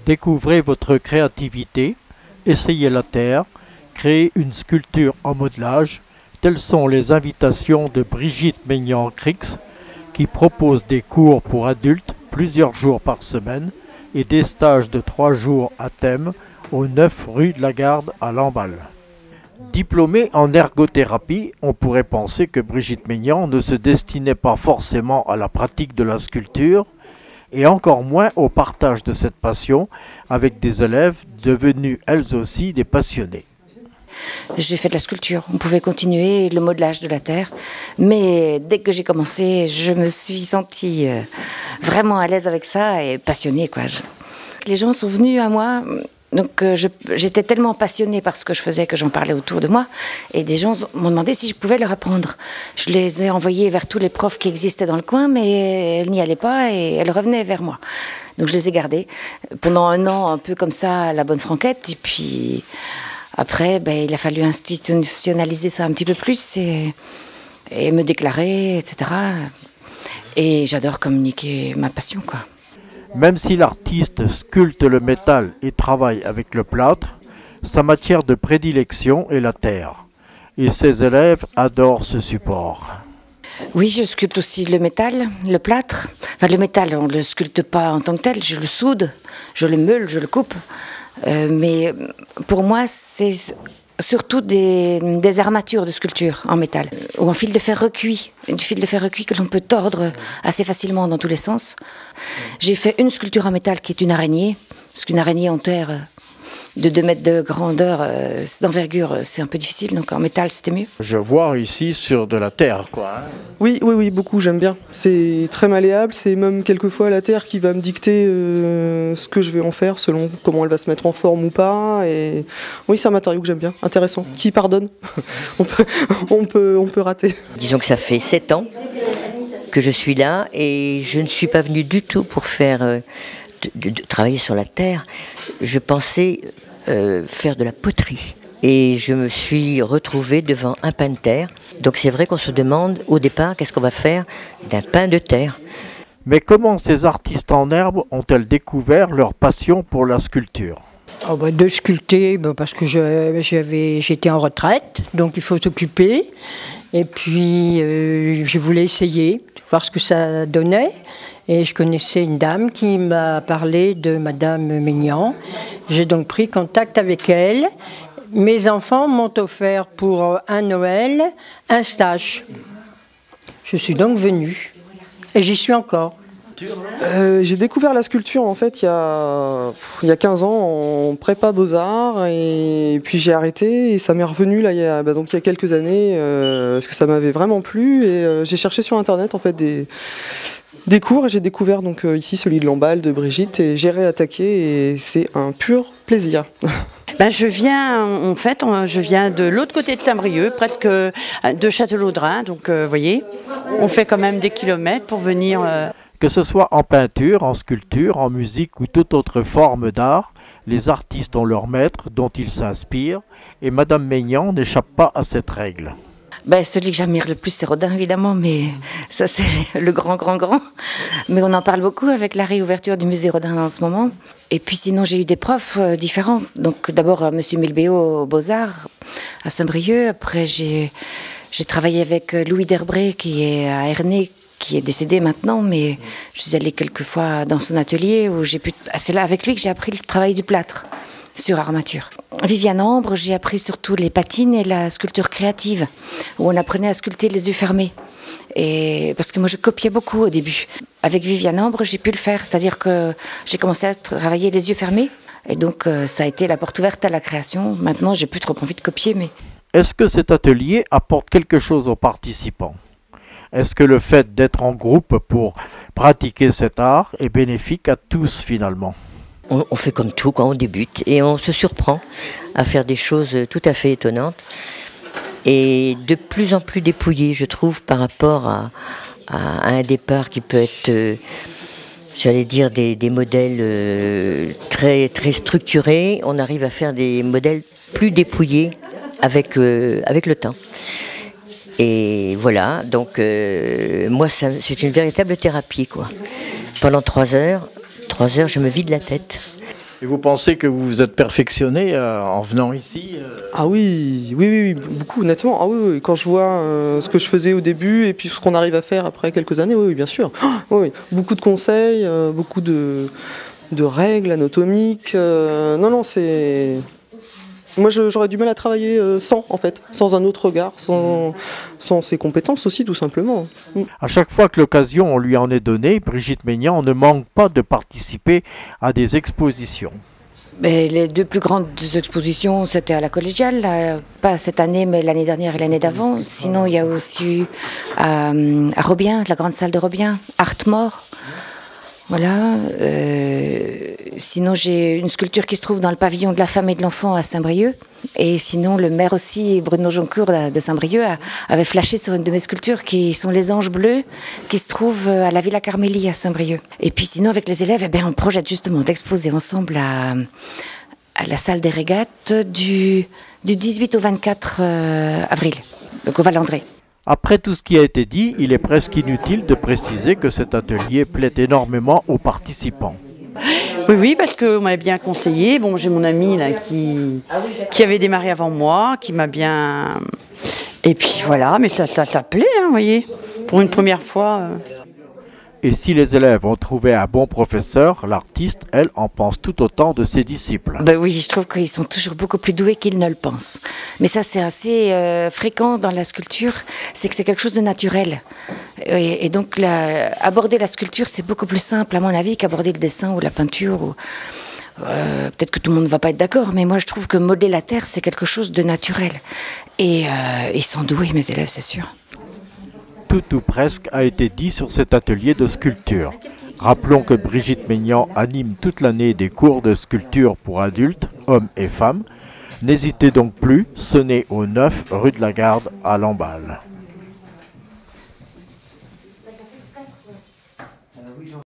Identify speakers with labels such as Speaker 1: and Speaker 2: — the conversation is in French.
Speaker 1: Découvrez votre créativité, essayez la terre, créez une sculpture en modelage. Telles sont les invitations de Brigitte Maignan-Crix qui propose des cours pour adultes plusieurs jours par semaine et des stages de 3 jours à thème au 9 rue de la Garde à Lamballe. Diplômée en ergothérapie, on pourrait penser que Brigitte Maignan ne se destinait pas forcément à la pratique de la sculpture et encore moins au partage de cette passion avec des élèves devenus elles aussi des passionnés.
Speaker 2: J'ai fait de la sculpture, on pouvait continuer le modelage de la terre, mais dès que j'ai commencé, je me suis sentie vraiment à l'aise avec ça et passionnée, quoi. Les gens sont venus à moi, donc j'étais tellement passionnée par ce que je faisais que j'en parlais autour de moi, et des gens m'ont demandé si je pouvais leur apprendre. Je les ai envoyés vers tous les profs qui existaient dans le coin, mais elles n'y allaient pas et elles revenaient vers moi. Donc je les ai gardées pendant 1 an, un peu comme ça, à la bonne franquette, et puis après, il a fallu institutionnaliser ça un petit peu plus et me déclarer, etc. Et j'adore communiquer ma passion, quoi.
Speaker 1: Même si l'artiste sculpte le métal et travaille avec le plâtre, sa matière de prédilection est la terre. Et ses élèves adorent ce support.
Speaker 2: Oui, je sculpte aussi le métal, le plâtre. Enfin, le métal, on ne le sculpte pas en tant que tel, je le soude, je le meule, je le coupe. Mais pour moi, c'est surtout des armatures de sculpture en métal ou en fil de fer recuit, une fil de fer recuit que l'on peut tordre assez facilement dans tous les sens. J'ai fait une sculpture en métal qui est une araignée, parce qu'une araignée en terre de 2 mètres de grandeur, d'envergure, c'est un peu difficile, donc en métal c'était mieux.
Speaker 1: Je vois ici sur de la terre, quoi.
Speaker 3: Oui, beaucoup, j'aime bien. C'est très malléable, c'est même quelquefois la terre qui va me dicter ce que je vais en faire, selon comment elle va se mettre en forme ou pas. Et oui, c'est un matériau que j'aime bien, intéressant, qui pardonne. on peut rater.
Speaker 4: Disons que ça fait 7 ans que je suis là et je ne suis pas venue du tout pour faire de travailler sur la terre. Je pensais faire de la poterie. Et je me suis retrouvée devant un pain de terre. Donc c'est vrai qu'on se demande au départ qu'est-ce qu'on va faire d'un pain de terre.
Speaker 1: Mais comment ces artistes en herbe ont-elles découvert leur passion pour la sculpture?
Speaker 5: De sculpter, parce que j'étais en retraite, donc il faut s'occuper. Et puis je voulais essayer, voir ce que ça donnait. Et je connaissais une dame qui m'a parlé de Madame Maignan. J'ai donc pris contact avec elle. Mes enfants m'ont offert pour un Noël un stage. Je suis donc venue. Et j'y suis encore.
Speaker 3: J'ai découvert la sculpture en fait il y a 15 ans en prépa Beaux-Arts et puis j'ai arrêté et ça m'est revenu là il y a quelques années parce que ça m'avait vraiment plu et j'ai cherché sur internet en fait des cours et j'ai découvert donc ici celui de Lamballe de Brigitte et j'ai réattaqué et c'est un pur plaisir.
Speaker 6: Je viens de l'autre côté de Saint-Brieuc, presque de Châtellerault-Drain, donc vous voyez, on fait quand même des kilomètres pour venir.
Speaker 1: Que ce soit en peinture, en sculpture, en musique ou toute autre forme d'art, les artistes ont leur maître dont ils s'inspirent et Madame Maignan n'échappe pas à cette règle.
Speaker 2: Celui que j'admire le plus, c'est Rodin, évidemment, mais ça, c'est le grand. Mais on en parle beaucoup avec la réouverture du musée Rodin en ce moment. Et puis sinon, j'ai eu des profs différents. Donc d'abord, Monsieur Milbéo aux Beaux-Arts, à Saint-Brieuc. Après, j'ai travaillé avec Louis Derbré, qui est à Ernée, qui est décédé maintenant, mais je suis allée quelques fois dans son atelier où c'est là avec lui que j'ai appris le travail du plâtre sur armature. Viviane Ambre, j'ai appris surtout les patines et la sculpture créative, où on apprenait à sculpter les yeux fermés. Et parce que moi je copiais beaucoup au début. Avec Viviane Ambre, j'ai pu le faire, c'est-à-dire que j'ai commencé à travailler les yeux fermés, et donc ça a été la porte ouverte à la création. Maintenant, j'ai plus trop envie de copier, mais...
Speaker 1: Est-ce que cet atelier apporte quelque chose aux participants? Est-ce que le fait d'être en groupe pour pratiquer cet art est bénéfique à tous finalement?
Speaker 4: On fait comme tout quand on débute et on se surprend à faire des choses tout à fait étonnantes et de plus en plus dépouillées, je trouve, par rapport à un départ qui peut être, j'allais dire, des modèles très, très structurés. On arrive à faire des modèles plus dépouillés avec le temps. Et voilà, donc moi, c'est une véritable thérapie, quoi. Pendant 3 heures, je me vide la tête.
Speaker 1: Et vous pensez que vous vous êtes perfectionné en venant ici
Speaker 3: Ah oui, beaucoup honnêtement. Ah oui, quand je vois ce que je faisais au début et puis ce qu'on arrive à faire après quelques années, oui, bien sûr. Oui, beaucoup de conseils, beaucoup de règles anatomiques. Non, c'est... Moi, j'aurais du mal à travailler sans un autre regard, sans ses compétences aussi, tout simplement.
Speaker 1: À chaque fois que l'occasion lui en est donnée, Brigitte Maignan ne manque pas de participer à des expositions.
Speaker 2: Mais les deux plus grandes expositions, c'était à la collégiale, pas cette année, mais l'année dernière et l'année d'avant. Sinon, il y a aussi eu à Robien, la grande salle de Robien, Artmore. Voilà. Sinon, j'ai une sculpture qui se trouve dans le pavillon de la femme et de l'enfant à Saint-Brieuc. Et sinon, le maire aussi, Bruno Joncourt de Saint-Brieuc, avait flashé sur une de mes sculptures qui sont les anges bleus, qui se trouvent à la Villa Carmélie à Saint-Brieuc. Et puis sinon, avec les élèves, on projette justement d'exposer ensemble à la salle des régates du 18 au 24 avril, donc au Val-André.
Speaker 1: Après tout ce qui a été dit, il est presque inutile de préciser que cet atelier plaît énormément aux participants.
Speaker 6: Oui, parce qu'on m'avait bien conseillé. Bon, j'ai mon ami là qui avait démarré avant moi, qui m'a bien... Et puis voilà, mais ça plaît, hein, vous voyez, pour une première fois.
Speaker 1: Et si les élèves ont trouvé un bon professeur, l'artiste, elle, en pense tout autant de ses disciples.
Speaker 2: Ben oui, je trouve qu'ils sont toujours beaucoup plus doués qu'ils ne le pensent. Mais ça, c'est assez fréquent dans la sculpture, c'est que c'est quelque chose de naturel. Et donc, aborder la sculpture, c'est beaucoup plus simple, à mon avis, qu'aborder le dessin ou la peinture. Peut-être que tout le monde ne va pas être d'accord, mais moi, je trouve que modeler la terre, c'est quelque chose de naturel. Et ils sont doués, mes élèves, c'est sûr.
Speaker 1: Tout ou presque a été dit sur cet atelier de sculpture. Rappelons que Brigitte Maignan anime toute l'année des cours de sculpture pour adultes, hommes et femmes. N'hésitez donc plus, sonnez au 9 rue de la Garde à Lamballe.